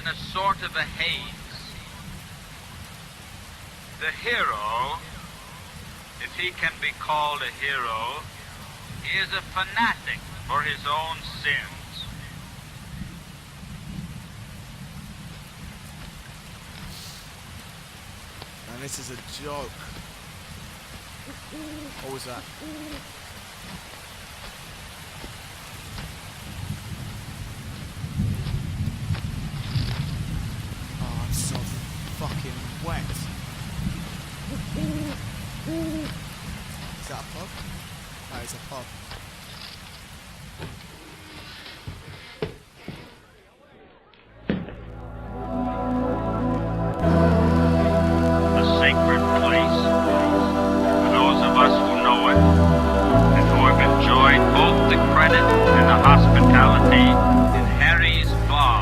in a sort of a haze. The hero, if he can be called a hero, is a fanatic for his own sins. And this is a joke. What was that? Oh, I'm so fucking wet. Is that a pub? That is a pub. A sacred place for those of us who know it and who have enjoyed both the credit and the hospitality in Harry's bar.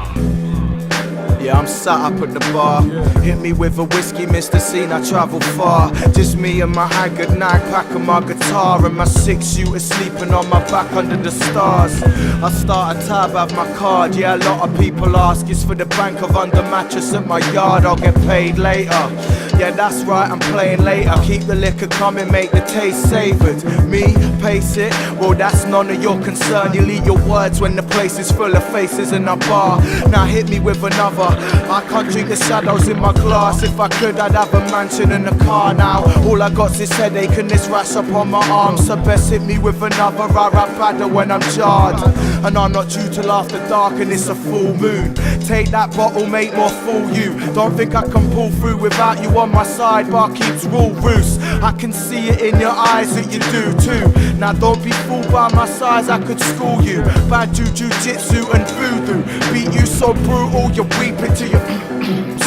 Yeah, I'm sat up at the bar. Hit me with a whiskey, Mr. Scene, I travel far. Just me and my haggard nag, pack of my guitar, and my 6-shooter sleeping on my back under the stars. I start a tab, have my card. Yeah, a lot of people ask, it's for the bank of under mattress at my yard. I'll get paid later. Yeah, that's right, I'm playing later. Keep the liquor coming, make the taste savoured. Me, pace it, well that's none of your concern. You'll eat your words when the place is full of faces in a bar. Now hit me with another. I can't drink the shadows in my glass. If I could, I'd have a mansion and a car now. All I got's this headache and this rash up on my arm. So best hit me with another. I rap badder when I'm jarred. And I'm not due till after dark and it's a full moon. Take that bottle, mate, more fool you. Don't think I can pull through without you on my side. Bar keeps rule roost. I can see it in your eyes that you do too. Now don't be fooled by my size, I could school you. Bad jiu-jitsu and voodoo. Beat you so brutal, you're weeping to your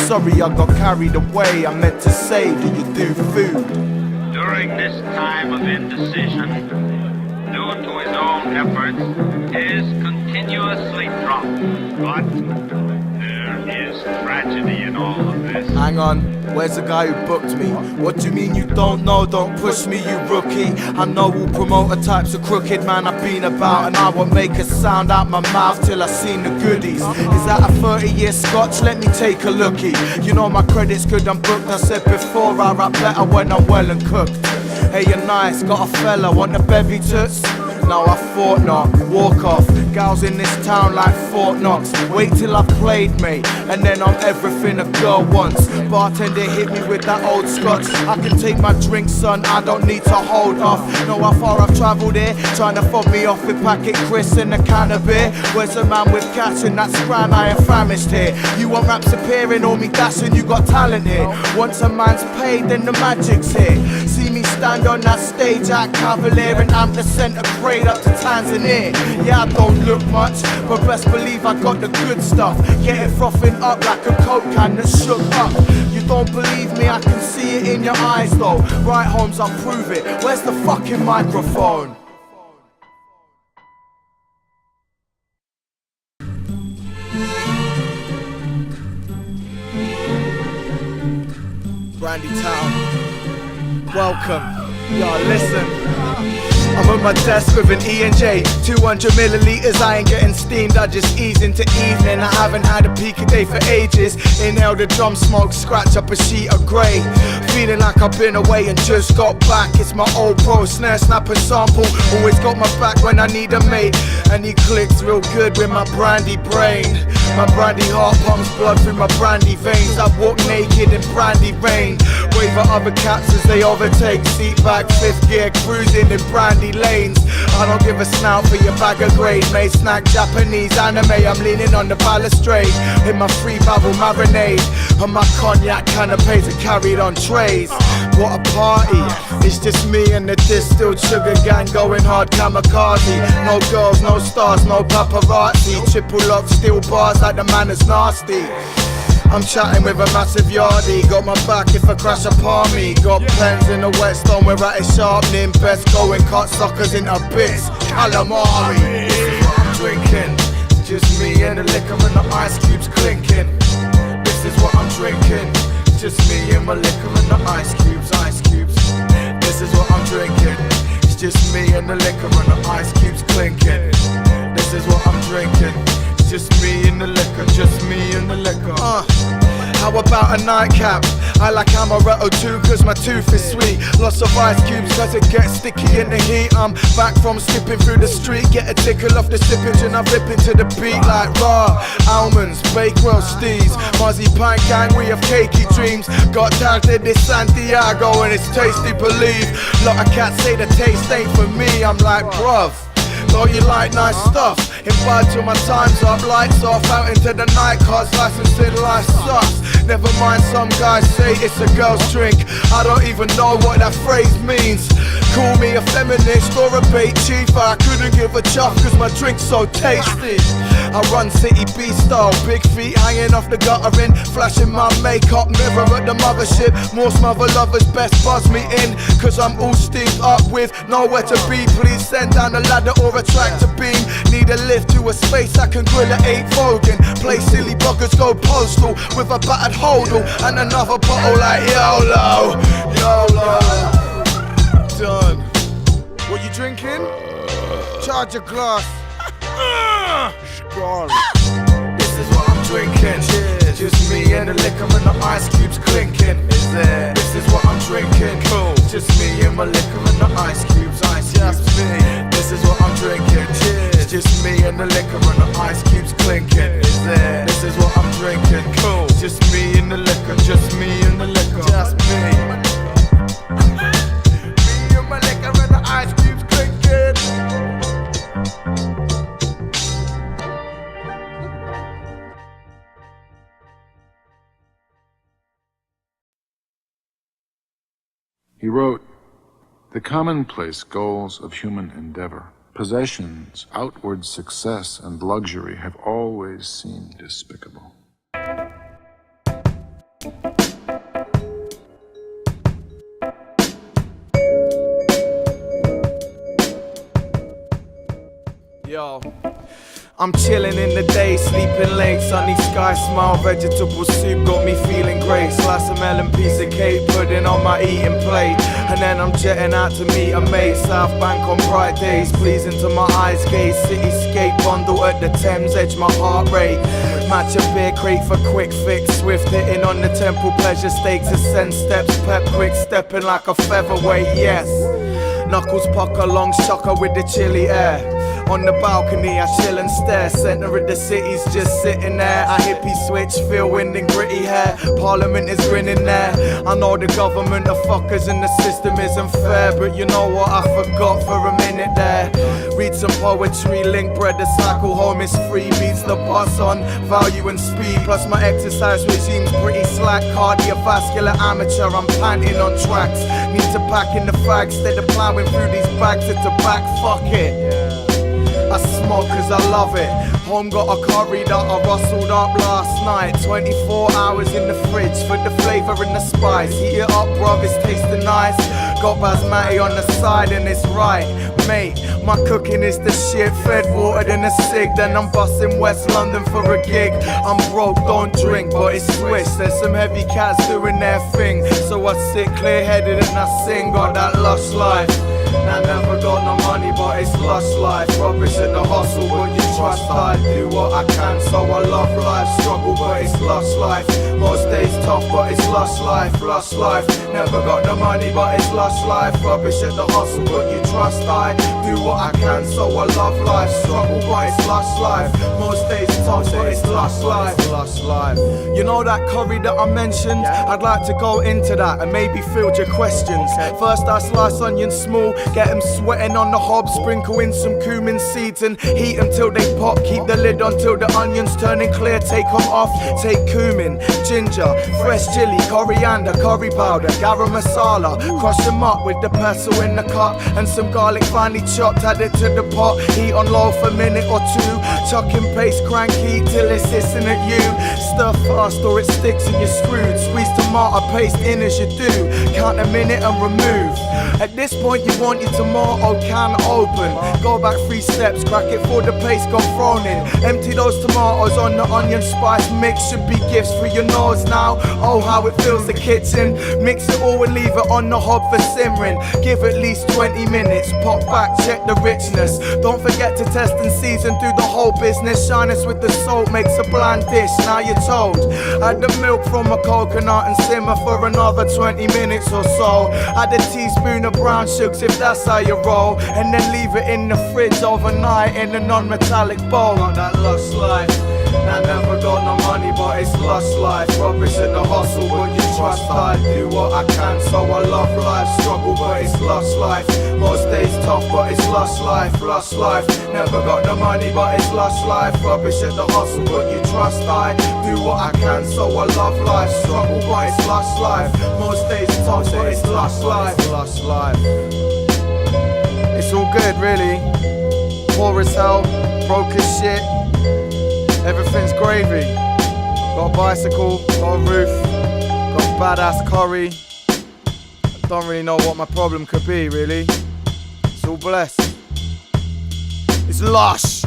sorry, I got carried away. I meant to say, do you do food? During this time of indecision, due to his own efforts, is continuously dropped. But there is tragedy in all of this. Hang on, where's the guy who booked me? What do you mean you don't know? Don't push me, you rookie. I know all promoter types of crooked, man, I've been about. And I won't make a sound out my mouth till I seen the goodies. Is that a 30-year scotch? Let me take a lookie. You know my credit's good, I'm booked. I said before, I rap better when I'm well and cooked. Hey, you're nice, got a fella, want a bevy toots? No, I thought not, walk off. Gals in this town like Fort Knox. Wait till I've played, mate, and then I'm everything a girl wants. Bartender hit me with that old scotch. I can take my drink, son, I don't need to hold off. Know how far I've travelled here, trying to fob me off with packet crisps and a can of beer. Where's a man with cash and that's grand, I am famished here. You want raps appearing or me dashing, you got talent here. Once a man's paid, then the magic's here. See me stand on that stage at Cavalier and amp the centre grade up to Tanzania. Yeah, I don't look much, but best believe I got the good stuff. Get it frothing up like a coke can that's shook up. You don't believe me, I can see it in your eyes though. Right, Holmes, I'll prove it. Where's the fucking microphone? Brandy Town, welcome. Yo, listen. I'm at my desk with an E&J, 200 milliliters, I ain't getting steamed, I just ease into evening. I haven't had a peak a day for ages. Inhale the drum smoke, scratch up a sheet of grey. Feeling like I've been away and just got back. It's my old pro, snare, snap and sample. Always got my back when I need a mate. And he clicks real good with my brandy brain. My brandy heart pumps blood through my brandy veins. I walk naked in brandy rain. Wave at other cats as they overtake. Seat back, fifth gear, cruising in brandy lanes. I don't give a snout for your bag of grade. May snack Japanese anime, I'm leaning on the balustrade. In my free bubble marinade. And my cognac canapes are carried on trays. What a party, it's just me and the distilled sugar gang going hard kamikaze. No girls, no stars, no paparazzi. Triple lock, steel bars like the man is nasty. I'm chatting with a massive yardie. Got my back if I crash upon me. Got pens in the whetstone, we're at it sharpening. Best go and cut suckers into bits. Calamari, this is what I'm drinking. Just me and the liquor and the ice cubes clinking. This is what I'm drinking. Just me and my liquor and the ice cubes, ice cubes. This is what I'm drinking. It's just me and the liquor and the ice cubes clinking. This is what I'm drinking. just me and the liquor, just me and the liquor. How about a nightcap? I like amaretto too, cause my tooth is sweet. Lots of ice cubes, cause it gets sticky in the heat. I'm back from skipping through the street, get a tickle off the sippage and I rip into the beat like raw. Almonds, Bakewell, Steez, Muzzy Pint Gang, we have cakey dreams. Got tagged in this Santiago and it's tasty, believe. Lot of cats say the taste ain't for me, I'm like bruv. Though you like nice stuff, invite till my time's up, lights off, out into the night, cause licensing life sucks. Never mind, some guys say it's a girl's drink. I don't even know what that phrase means. Call me a feminist or a bait chief, I couldn't give a chuff cause my drink's so tasty. I run city beast style, big feet hanging off the guttering, flashing my makeup mirror at the mothership. More smother lovers best buzz me in, cause I'm all steamed up with nowhere to be. Please send down a ladder or a tractor beam. Need a lift to a space I can grill at 8 Vogan. Play silly buggers, go postal with a battered hodl and another bottle like YOLO, YOLO. Done. What you drinking? Charge your glass. This is what I'm drinking. Cheers. Just me and the liquor and the ice cubes clinking. Is there? This is what I'm drinking. Cool. Just me and my liquor and the ice cubes. Ice cubes. Me. This is what I'm drinking. Cheers. Just me and the liquor and the ice cubes clinking. Is there? This is what I'm drinking. Cool. Just me and the liquor. Just me and the liquor. Just me. Me and my liquor and the ice cubes clinking. He wrote, "The commonplace goals of human endeavor, possessions, outward success, and luxury have always seemed despicable. Yo, I'm chilling in the day, sleeping late. Sunny sky, smile, vegetable soup got me feeling great. Slice of melon, piece of cake, pudding on my eating plate. And then I'm jetting out to meet a mate. South Bank on bright days, pleasing to my eyes gaze. Cityscape bundle at the Thames edge, my heart rate. Match a beer crate for quick fix. Swift hitting on the temple, pleasure stakes. Ascend steps, pep quick, stepping like a featherweight, yes. Knuckles pucker, long shocker with the chilly air. On the balcony, I chill and stare. Center of the city's just sitting there. I hippie switch, feel wind and gritty hair. Parliament is grinning there. I know the government are fuckers and the system isn't fair. But you know what, I forgot for a minute there. Read some poetry, link bread, the cycle home is free. Beats the bus on value and speed. Plus my exercise regime's pretty slack. Cardiovascular amateur, I'm panting on tracks. Need to pack in the fags, instead of plowing through these bags of tobacco, fuck it. I smoke cause I love it. Home got a curry that I rustled up last night. 24 hours in the fridge for the flavour and the spice. Heat it up bruv, it's tasting nice. Got basmati on the side and it's right. Mate, my cooking is the shit. Fed, watered in a cig. Then I'm busting West London for a gig. I'm broke, don't drink, but it's Swiss. There's some heavy cats doing their thing. So I sit clear-headed and I sing. Got that lush life. I never got no money, but it's lush life. Rubbish at the hustle, but you trust I do what I can, so I love life. Struggle, but it's lush life. Most days tough, but it's lush life, lush life. Never got no money, but it's lush life. Rubbish at the hustle, but you trust I do what I can, so I love life. Struggle, but it's lush life. Most days tough, but it's lush life, lush life. You know that curry that I mentioned? I'd like to go into that and maybe field your questions. First I slice onions small, get them sweating on the hob, sprinkle in some cumin seeds and heat them till they pop. Keep the lid on till the onions turning clear, take them off. Take cumin, ginger, fresh chili, coriander, curry powder, garam masala. Crush them up with the pestle in the cup and some garlic finely chopped, add it to the pot. Heat on low for a minute or two. Chuck in paste, crank heat till it's hissing at you. Stir fast or it sticks and you're screwed. Squeeze tomato paste in as you do. Count a minute and remove. At this point you want your tomato can open. Go back 3 steps, crack it for the paste got thrown in. Empty those tomatoes on the onion spice mix. Should be gifts for your nose now. Oh, how it fills the kitchen. Mix it all and leave it on the hob for simmering. Give at least 20 minutes. Pop back, check the richness. Don't forget to test and season through the whole business. Shyness with the salt makes a bland dish. Now you're told. Add the milk from a coconut and simmer for another 20 minutes or so. Add a teaspoon of brown sugars if that's how you roll. And then leave it in the fridge overnight in a non-metallic bowl. Got that lush life. I never got no money, but it's lush life. Rubbish at the hustle, but you trust I do what I can, so I love life. Struggle, but it's lush life. Most days tough, but it's lush life, lush life. Never got no money, but it's lush life. Rubbish at the hustle, but you trust I do what I can, so I love life. Struggle, but it's lush life. Most days tough, but it's lush life, lush life. It's all good, really. Poor as hell, broke as shit. Everything's gravy. Got a bicycle, got a roof, got a badass curry. I don't really know what my problem could be, really. It's all blessed. It's lush.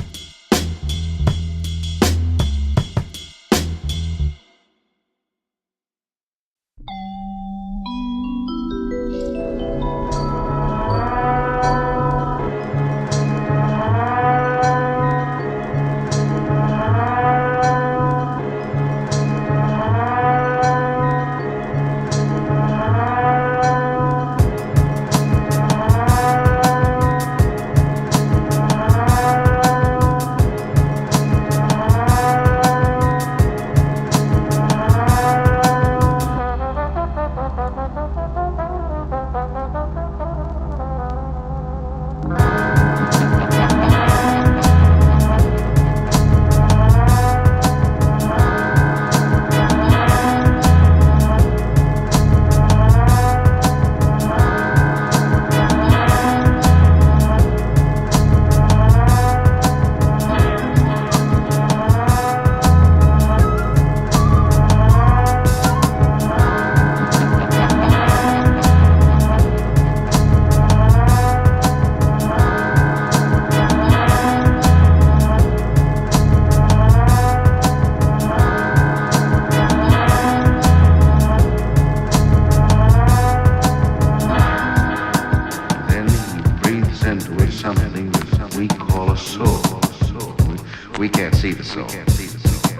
We can't see the soul.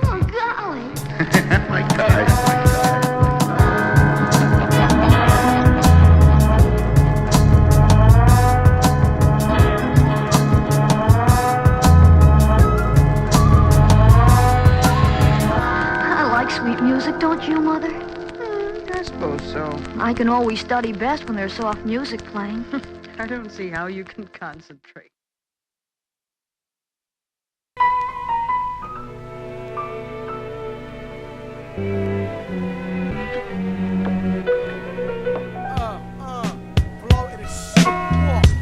Oh, golly. My God. I like sweet music, don't you, Mother? I suppose so. I can always study best when there's soft music playing. I don't see how you can concentrate.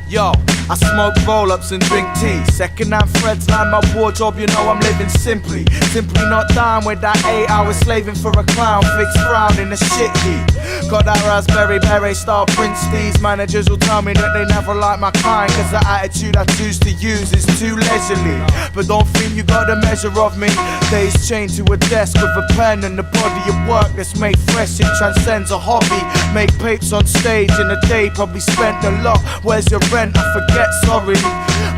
Yo, I smoke roll-ups and drink tea. Second-hand threads line my wardrobe, you know I'm living simply. Simply not down with that 8 hours slaving for a clown. Fixed frown in a shit heat. Got that raspberry beret style Prince Steez. Managers will tell me that they never like my kind, cause the attitude I choose to use is too leisurely. But don't think you got a measure of me. Days chained to a desk with a pen and the body of work that's made fresh. It transcends a hobby. Make papes on stage in a day, probably spent a lot. Where's your rent? I forget, sorry.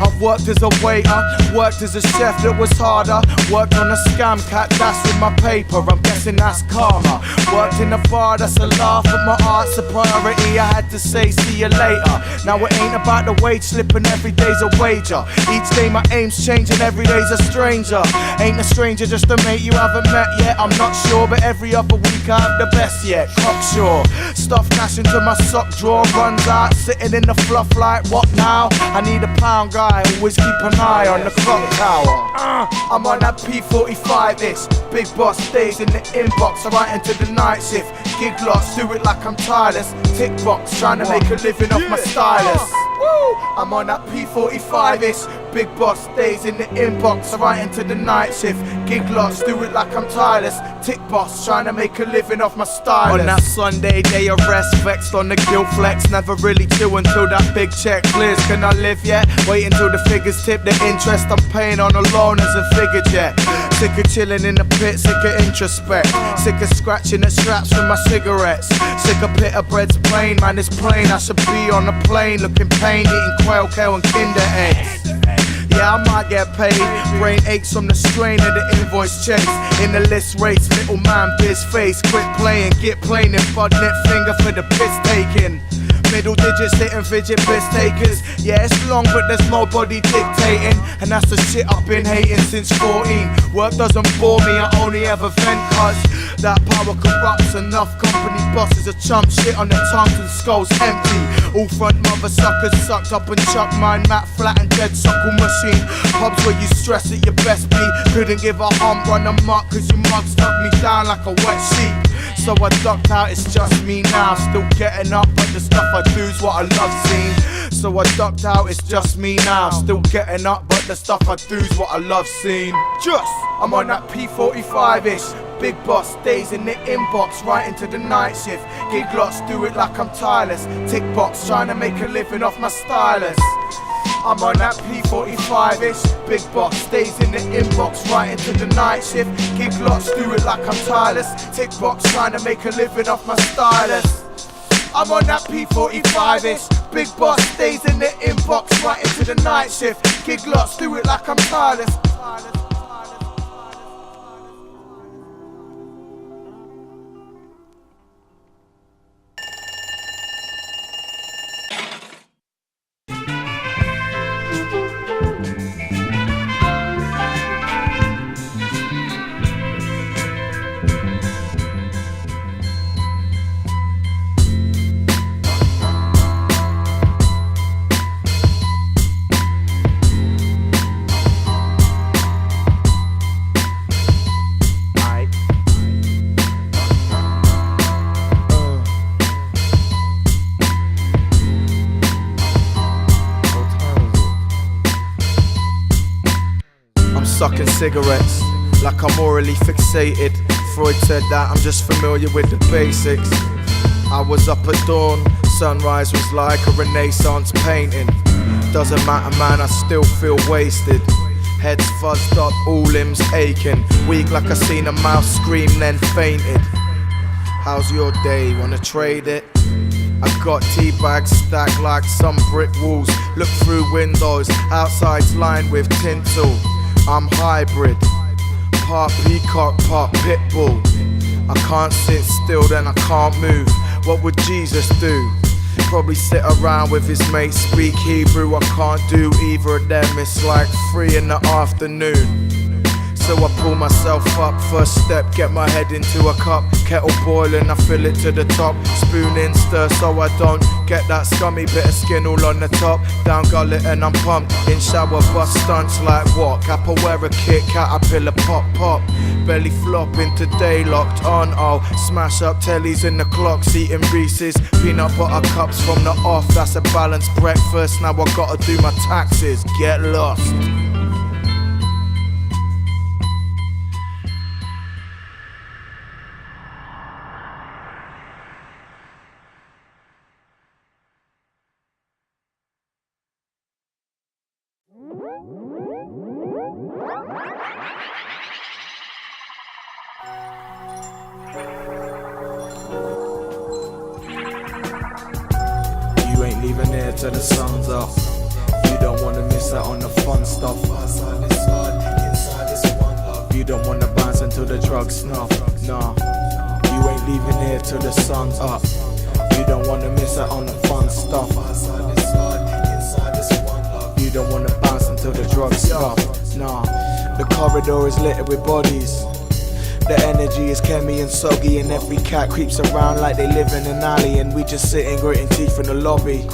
I've worked as a waiter, worked as a chef that was harder. Worked on a scam cat, that's with my paper, I'm guessing that's karma. Worked in a bar, that's a laugh at my art's a priority. I had to say see you later. Now it ain't about the wage slip and every day's a wager. Each day my aim's changing, every day's a stranger. Ain't a stranger, just a mate you haven't met yet. I'm not sure, but every other week I have the best yet. Cocksure, stuff cash into my sock drawer. Runs out, sitting in the fluff like what now? I need a pound guy, always keep an eye on the clock tower. I'm on that P45-ish. Big boss days in the inbox, I write into the night shift. Gig lots, do it like I'm tireless. Tick box, trying to make a living off my stylist. I'm on that P45-ish. Big boss days in the inbox, right into the night shift. Gig lots, do it like I'm tireless. Tick boss, trying to make a living off my style. On that Sunday day of rest, vexed on the guilt flex. Never really chill until that big check clears. Can I live yet? Wait until the figures tip the interest I'm paying on a loan as a figure jet. Sick of chilling in the pit, sick of introspect. Sick of scratching at straps from my cigarettes. Sick of pita bread's plain, man it's plain. I should be on a plane looking pain, eating quail, kale and Kinder eggs. Yeah, I might get paid. Brain aches from the strain of the invoice chase. In the list race, little man biz face. Quit playing, get plain and bud net finger for the piss taking. Middle digits hitting fidget piss takers. Yeah, it's long but there's nobody dictating. And that's the shit I've been hating since 14. Work doesn't bore me, I only ever vent cuz that power corrupts. Enough company bosses are chump shit on their tongues and skulls empty. All front mother suckers sucked up and chucked mine. Mat flat and dead suckle machine. Pubs where you stress at your best beat. Couldn't give a hump, run amok cause you mugs stuck me down like a wet sheet. So I ducked out, it's just me now. Still getting up, but the stuff I do's what I love seeing. So I ducked out, it's just me now. Still getting up, but the stuff I do's what I love seeing. I'm on that P45-ish. Big boss days in the inbox, right into the night shift. Gig lots, do it like I'm tireless. Tick box, trying to make a living off my stylus. I'm on that P45-ish. Big box stays in the inbox, right into the night shift. Gig lots, do it like I'm tireless. Tick box, trying to make a living off my stylus. I'm on that P45-ish. Big boss stays in the inbox, right into the night shift. Gig lots, do it like I'm tireless. Sucking cigarettes like I'm morally fixated. Freud said that I'm just familiar with the basics. I was up at dawn, sunrise was like a Renaissance painting. Doesn't matter man, I still feel wasted. Head's fuzzed up, all limbs aching. Weak like I seen a mouse scream then fainted. How's your day, wanna trade it? I got tea bags stacked like some brick walls. Look through windows, outside's lined with tinsel. I'm hybrid, part peacock, part pitbull. I can't sit still, then I can't move. What would Jesus do? Probably sit around with his mates, speak Hebrew. I can't do either of them, it's like 3 in the afternoon. So I pull myself up, first step, get my head into a cup. Kettle boiling, I fill it to the top. Spoon in, stir so I don't get that scummy bit of skin all on the top. Down gullet and I'm pumped, in shower bust stunts like what? Capoeira kick, caterpillar pop pop. Belly flop into day locked on, oh. Smash up tellies in the clocks, eating Reese's. Peanut butter cups from the off, that's a balanced breakfast. Now I gotta do my taxes, get lost. You ain't leaving here till the sun's up. You don't wanna miss out on the fun stuff. You don't wanna bounce until the drugs snuff. Nah, you ain't leaving here till the sun's up. You don't wanna miss out on the fun stuff. You don't wanna bounce until the drugs stop. Nah, the corridor is littered with bodies. The energy is chemi and soggy, and every cat creeps around like they live in an alley, and we just sitting gritting teeth in the lobby.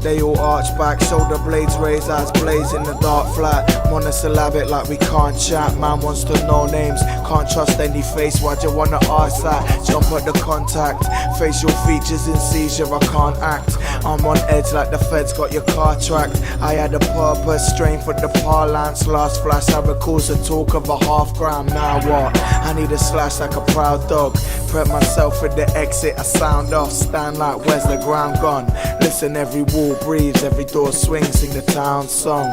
They all arch back, shoulder blades raised, eyes blaze in the dark flat. Monosyllabic like we can't chat. Man wants to know names, can't trust any face. Why'd you wanna ask that? Jump at the contact, facial features in seizure, I can't act. I'm on edge like the feds got your car tracked. I had a purpose, strain for the parlance. Last flash I recalls the talk of a half gram. Now what? I need a slash like a proud dog. Prep myself for the exit, I sound off. Stand like where's the ground gone? Listen, every wall breathes, every door swings, sing the town song.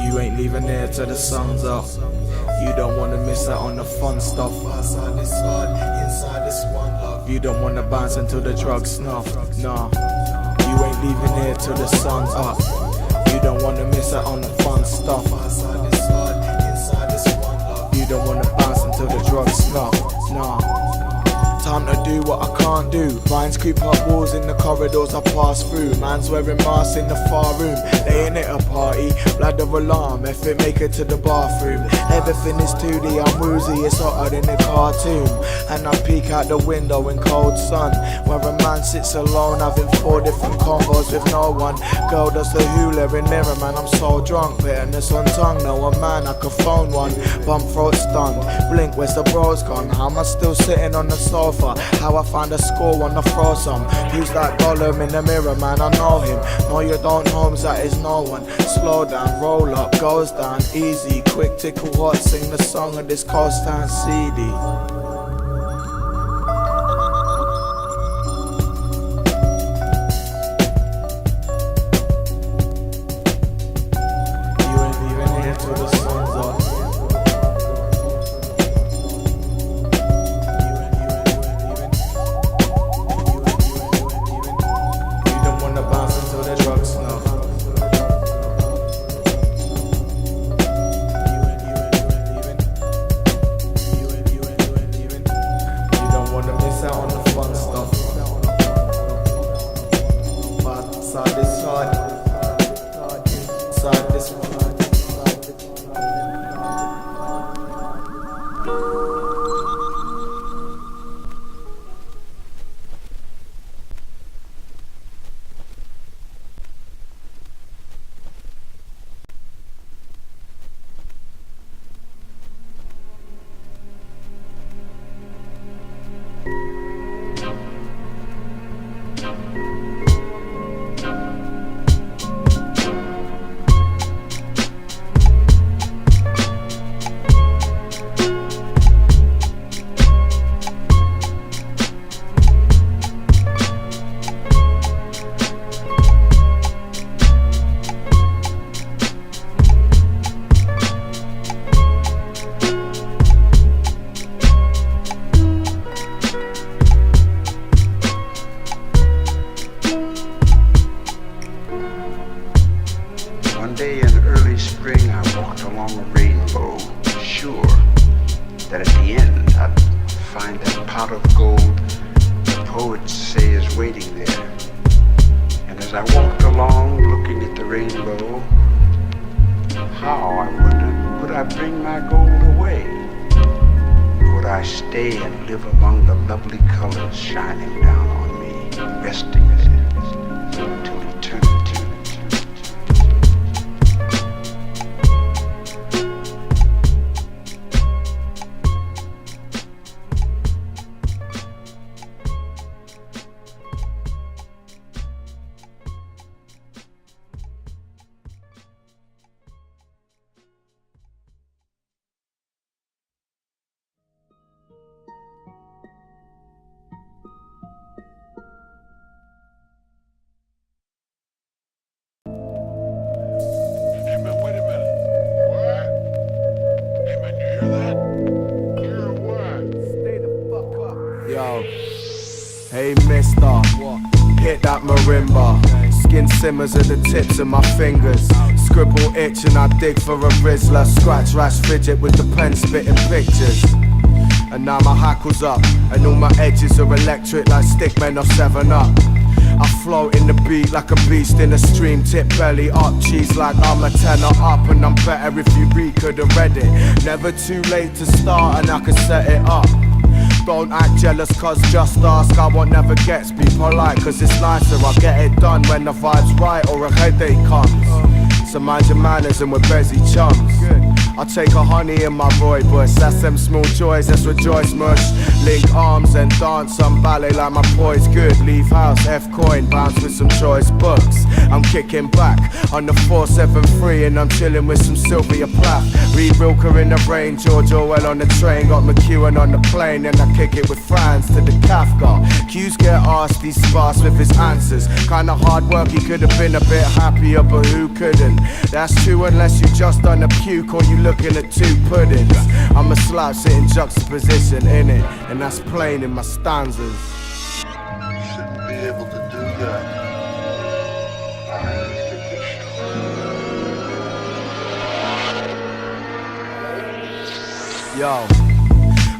You ain't leaving here till the sun's up. You don't wanna miss out on the fun stuff. Outside this heart, inside this one love. You don't wanna bounce until the drugs snuff. Nah, you ain't leaving here till the sun's up. You don't wanna miss out on the fun stuff. Outside this heart, inside this one love. You don't wanna bounce until the drugs snuff. Nah. Time to do what I can't do. Vines creep up walls in the corridors I pass through. Man's wearing masks in the far room. They ain't at a party, bladder alarm. If it make it to the bathroom, everything is 2D, I'm woozy, it's hotter than a cartoon. And I peek out the window in cold sun, where a man sits alone having 4 different combos with no one. Girl does the hula in mirror, man, I'm so drunk. Bitterness on tongue, no one man, I could phone one. Bump throat stunned, blink, where's the bros gone? How am I still sitting on the sofa? How I find a score, wanna throw some. Who's that Gollum in the mirror, man, I know him. No you don't, Holmes, that is no one. Slow down, roll up, goes down, easy. Quick tickle hot, sing the song of this coast town CD. You ain't leaving here till the sun's up. Hey mister, hit that marimba. Skin simmers at the tips of my fingers. Scribble itch and I dig for a Rizzler. Scratch rash fidget with the pen spitting pictures. And now my hackles up, and all my edges are electric like stickmen or 7-Up. I float in the beat like a beast in a stream, tip belly up, cheese like I'm a tenner up. And I'm better if you could have read it. Never too late to start and I can set it up. Don't act jealous cause just ask, I what never gets. Be polite cause it's nicer, I get it done when the vibe's right or a headache comes. So mind your manners and we're busy chums. I take a honey in my boy bush. That's them small joys, let's rejoice mush. Link arms and dance some ballet like my boy's good. Leave house, F-coin, bounce with some choice books. I'm kicking back on the 473 and I'm chilling with some Sylvia Plath. Reed Rilke in the rain, George Orwell on the train. Got McEwen on the plane and I kick it with Franz to the Kafka. Q's get asked, he's sparse with his answers. Kinda hard work, he could have been a bit happier, but who couldn't? That's true unless you just done a puke or you looking at two puddings. I'm a slouch sitting juxtaposition in it, and that's plain in my stanzas. You shouldn't be able to do that. Yo,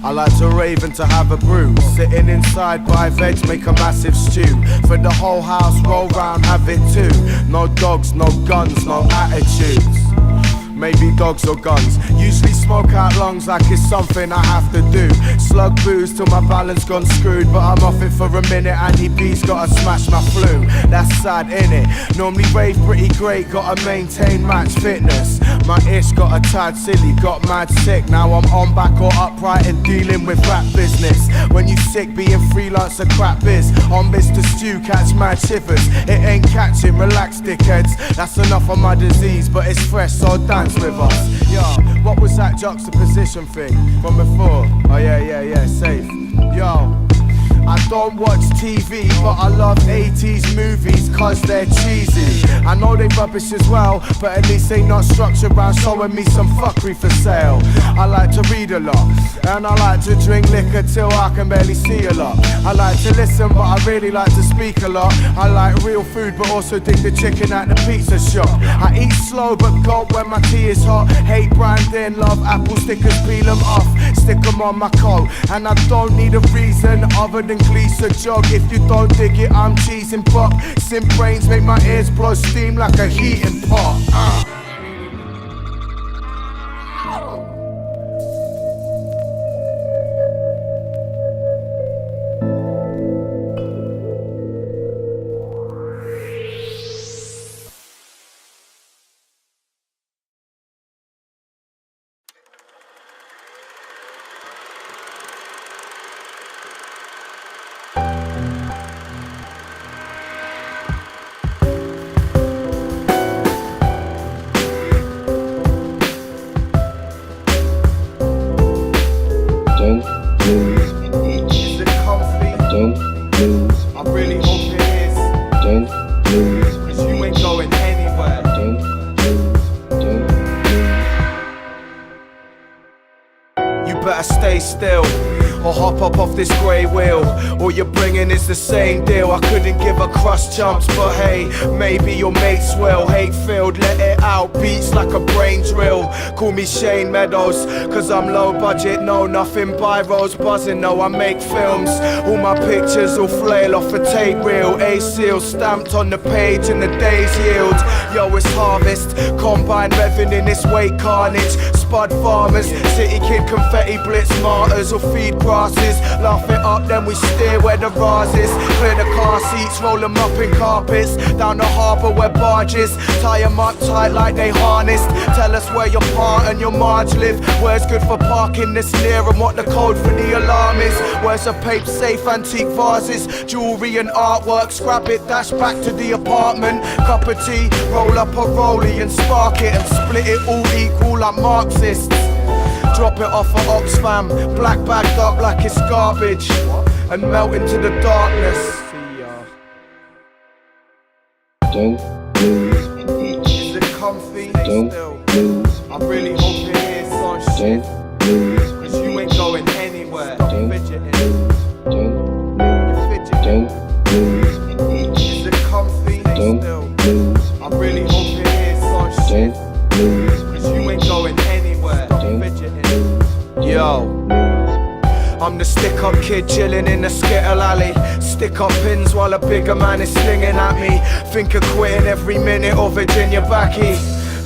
I like to rave and to have a brew. Sitting inside by veg, make a massive stew. For the whole house, roll round, have it too. No dogs, no guns, no attitudes. Maybe dogs or guns. Usually smoke out lungs like it's something I have to do. Slug booze till my balance gone screwed, but I'm off it for a minute. Andy B's gotta smash my flu. That's sad, innit? Normally rave pretty great, gotta maintain match fitness. My ish got a tad silly, got mad sick. Now I'm on back or upright and dealing with rap business. When you sick, being freelance a crap biz. On biz to stew, catch mad shivers. It ain't catching, relax dickheads. That's enough of my disease, but it's fresh, so dance with us. Yo, what was that juxtaposition thing from before? Oh yeah, safe. Yo, I don't watch TV, but I love 80s movies cause they're cheesy. I know they rubbish as well, but at least they not structured around showing me some fuckery for sale. I like to read a lot, and I like to drink liquor till I can barely see a lot. I like to listen, but I really like to speak a lot. I like real food, but also dig the chicken at the pizza shop. I eat slow, but gulp when my tea is hot. Hate Brandy, love apple stickers, peel them off, stick them on my coat. And I don't need a reason other than Glees a jog. If you don't dig it, I'm cheesing pop. Sim brains make my ears blow steam like a heating pot. Stay still, or hop up off this grey wheel. All you're bringing is the same deal. I couldn't give a crust jumps, but hey, maybe your mates will. Hate filled, let it out, beats like a brain drill. Call me Shane Meadows, cause I'm low budget, no nothing biros buzzing, no I make films. All my pictures will flail off a tape reel. A-seal stamped on the page and the day's yield. Yo, it's harvest, combine revving in this weight carnage. Spud farmers, city kid confetti blitz martyrs will feed grasses. Laugh it up, then we steer where the Raz is. Clear the car seats, roll them up in carpets. Down the harbour where barges tie them up tight like they harnessed. Tell us where your part and your marge live. Where's good for parking this near and what the code for the alarm is. Where's a paper safe, antique vases, jewellery and artwork. Scrap it, dash back to the apartment. Cup of tea, roll up a rollie and spark it and split it all equal like Marxists. Drop it off at Oxfam, black bagged up like it's garbage, and melt into the darkness. Don't move an inch. Is it comfy? Don't move. I really hope it is. Don't move. Cause you ain't going anywhere. Don't fidgeting. move. Don't move. Fidgeting. Don't move an inch. Is it comfy? Don't move. I really hope it is. Don't move. Cause you ain't going anywhere. Don't Fidgeting. move. Yo, I'm the stick-up kid chilling in the skittle alley. Stick up pins while a bigger man is slinging at me. Think of quitting every minute or Virginia Backy.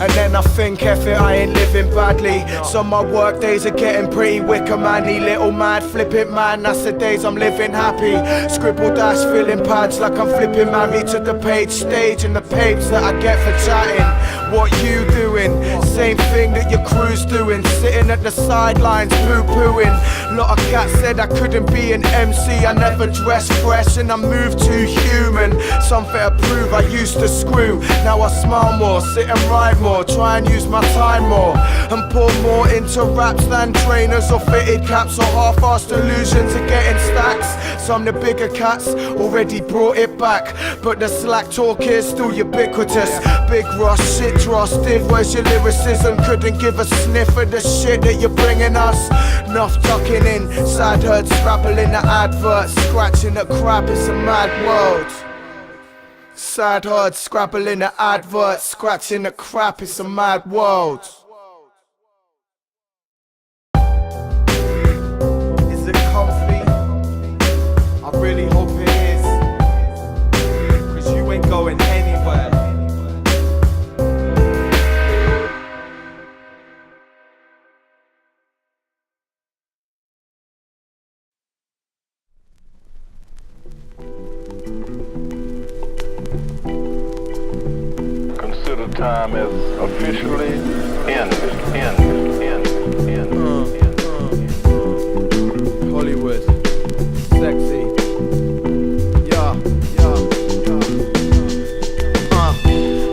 And then I think, F it, I ain't living badly. So my work days are getting pretty wicker manny. Little mad, flipping man, that's the days I'm living happy. Scribble dash, filling pads like I'm flipping married to the page stage and the papes that I get for chatting. What you doing? Same thing that your crew's doing. Sitting at the sidelines, poo-pooing. Lot of cats said I couldn't be an MC. I never dressed fresh and I moved too human. Something to prove, I used to screw. Now I smile more, sit and ride more. Try and use my time more. And pour more into raps than trainers or fitted caps or half-assed illusions of getting stacks. Some the bigger cats already brought it back, but the slack talk is still ubiquitous. Big Ross, shit dross, div, where's your lyricism? Couldn't give a sniff of the shit that you're bringing us. Enough ducking in, sad herd scrabbling the adverts, scratching the crap, it's a mad world. Sad herd scrabbling the adverts, scratching the crap, it's a mad world. Is it comfy? I really hope it is, 'cause you ain't going anywhere. Consider time as officially ended. Hollywood, sexy, yeah.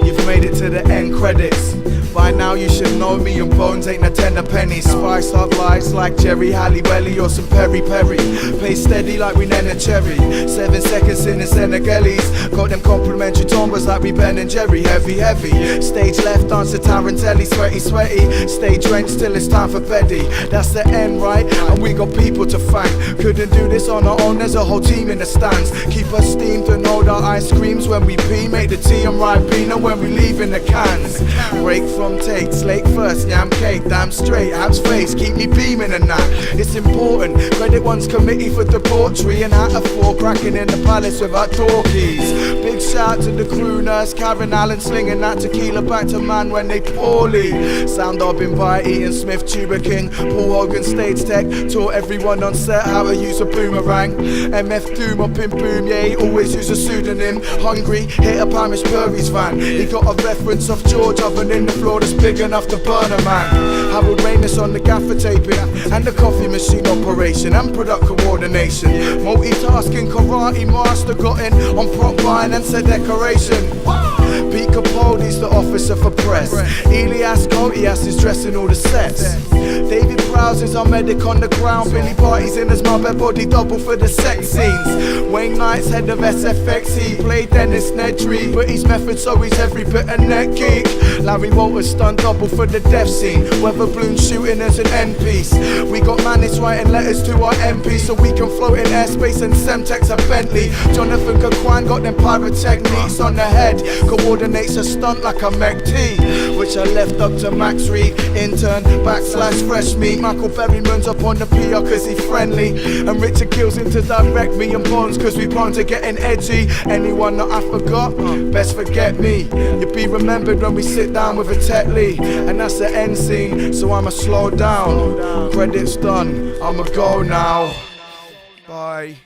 You've made it to the end credits. By now you should know me and Bones ain't a tenner penny. Spice up lives like Jerry Halliwelly or some Peri Peri. Pay steady like we Nana Cherry. 7 seconds in the Senegalese. Got them complimentary tombas like we Ben and Jerry. Heavy. Stage left, dance to Tarantelli. Sweaty. Stay drenched till it's time for Betty. That's the end, right? And we got people to thank. Couldn't do this on our own, there's a whole team in the stands. Keep us steamed and hold our ice creams when we pee. Make the tea and Ribena when we leave in the cans. Break from take, slate first, yam cake, damn straight, abs face, keep me beaming and that. It's important, credit one's committee for debauchery and out of 4 cracking in the palace without door keys. Big shout to the crew nurse, Karen Allen slinging that tequila back to man when they poorly. Sound Dobbin by Ian Smith, Tuba King, Paul Hogan stage tech, taught everyone on set how to use a boomerang. MF Doom up in boom, yeah, he always use a pseudonym. Hungry, hit up Amish Purry's van. He got a reference of George oven in the floor that's big enough to burn a man. Harold Ramis on the gaffer taping and the coffee machine operation and product coordination. Multitasking karate master got in on prop buying and set decoration. Pete Capaldi's the officer for press. Elias Cotias is dressing all the sets. David Prowse is our medic on the ground. Billy Party's in his mother body double for the sex scenes. Wayne Knight's head of SFX. He played Dennis Nedry, but he's method so he's every bit a net geek. Larry Walters stunt double for the death scene. Weather balloon shooting as an end piece. We got Manis writing letters to our MP so we can float in airspace and Semtex a Bentley. Jonathan Kakwan got them pyrotechniques on the head. Coordinates a stunt like a McT, which I left up to Max Reed, intern / fresh meat. Michael Berryman's up on the PR cause he friendly, and Richard kills him to direct me and Bonds cause we prone to getting edgy. Anyone that I forgot, best forget me. You'll be remembered when we sit down with a Tetley, and that's the end scene, so I'ma slow down. Credits done, I'ma go now. Bye.